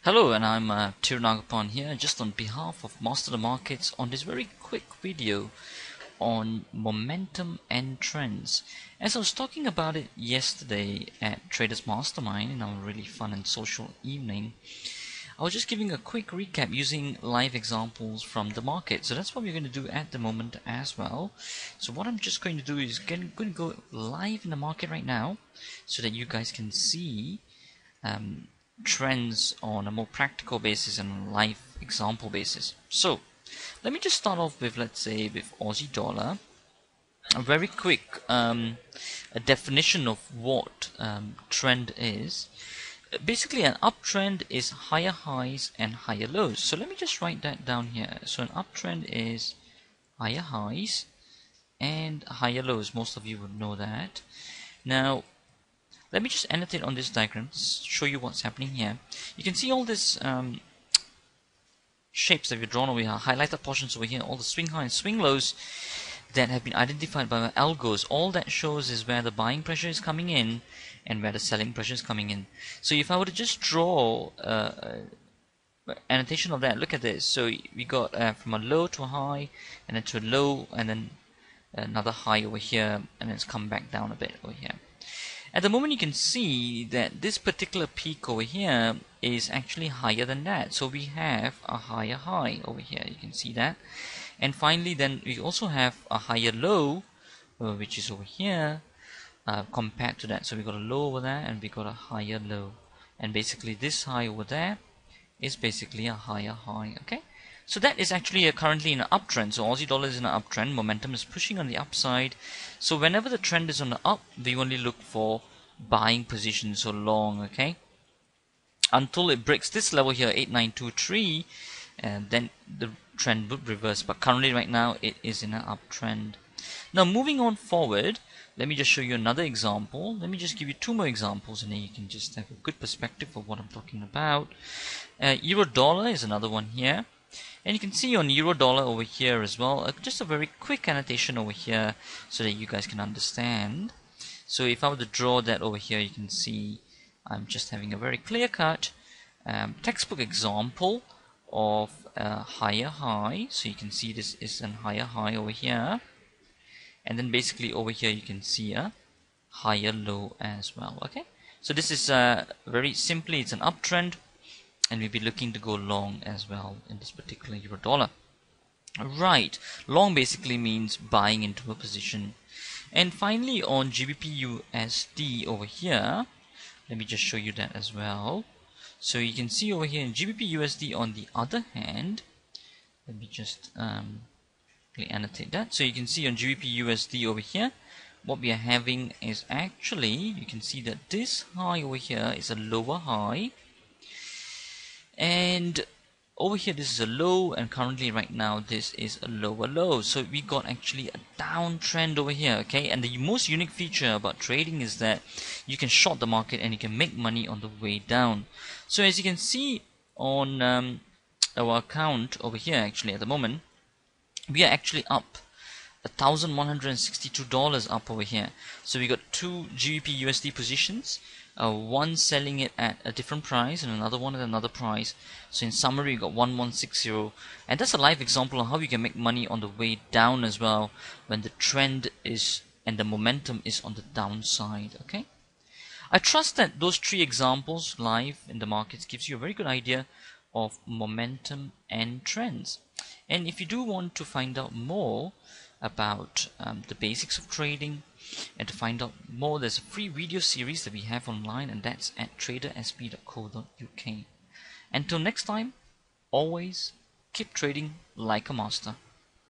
Hello, and I'm Tirunagapan here, just on behalf of Master the Markets on this very quick video on momentum and trends. As I was talking about it yesterday at Traders Mastermind in our really fun and social evening, I was just giving a quick recap using live examples from the market. So that's what we're going to do at the moment as well. So what I'm just going to do is going to go live in the market right now so that you guys can see trends on a more practical basis and a live example basis. So let me just start off with, let's say, with Aussie dollar. A very quick a definition of what trend is. Basically, an uptrend is higher highs and higher lows. So let me just write that down here. So an uptrend is higher highs and higher lows. Most of you would know that. Now let me just annotate on this diagram to show you what's happening here. You can see all these shapes that we've drawn over here, highlighted portions over here, all the swing high and swing lows that have been identified by my algos. All that shows is where the buying pressure is coming in and where the selling pressure is coming in. So if I were to just draw annotation of that, look at this. So we got from a low to a high, and then to a low, and then another high over here, and then it's come back down a bit over here. At the moment you can see that this particular peak over here is actually higher than that. So we have a higher high over here, you can see that. And finally then we also have a higher low, which is over here, compared to that. So we got a low over there and we got a higher low. And basically this high over there is basically a higher high, okay? So that is actually currently in an uptrend. So Aussie dollar is in an uptrend. Momentum is pushing on the upside. So whenever the trend is on the up, we only look for buying positions so long, okay? Until it breaks this level here, 8923, and then the trend would reverse. But currently right now it is in an uptrend. Now moving on forward, let me just show you another example. Let me just give you two more examples and then you can just have a good perspective of what I'm talking about. Euro dollar is another one here. And you can see on euro dollar over here as well, just a very quick annotation over here so that you guys can understand. So if I were to draw that over here, you can see I'm just having a very clear cut textbook example of a higher high. So you can see this is a higher high over here. And then basically over here you can see a higher low as well, okay? So this is very simply, it's an uptrend. And we'll be looking to go long as well in this particular euro dollar. Right, long basically means buying into a position. And finally on GBP USD over here, let me just show you that as well. So you can see over here in GBP USD on the other hand, let me just annotate that. So you can see on GBP USD over here, what we are having is actually, you can see that this high over here is a lower high. And over here this is a low, and currently right now this is a lower low. So we got actually a downtrend over here, okay? And the most unique feature about trading is that you can short the market and you can make money on the way down. So as you can see on our account over here, actually at the moment we are actually up $1,162 up over here. So we got two GBP USD positions, one selling it at a different price and another one at another price. So in summary, you got 1160, and that's a live example of how you can make money on the way down as well when the trend is and the momentum is on the downside, okay? I trust that those three examples live in the markets gives you a very good idea of momentum and trends. And if you do want to find out more about the basics of trading and to find out more, there's a free video series that we have online, and that's at tradersb.co.uk. Until next time, always keep trading like a master.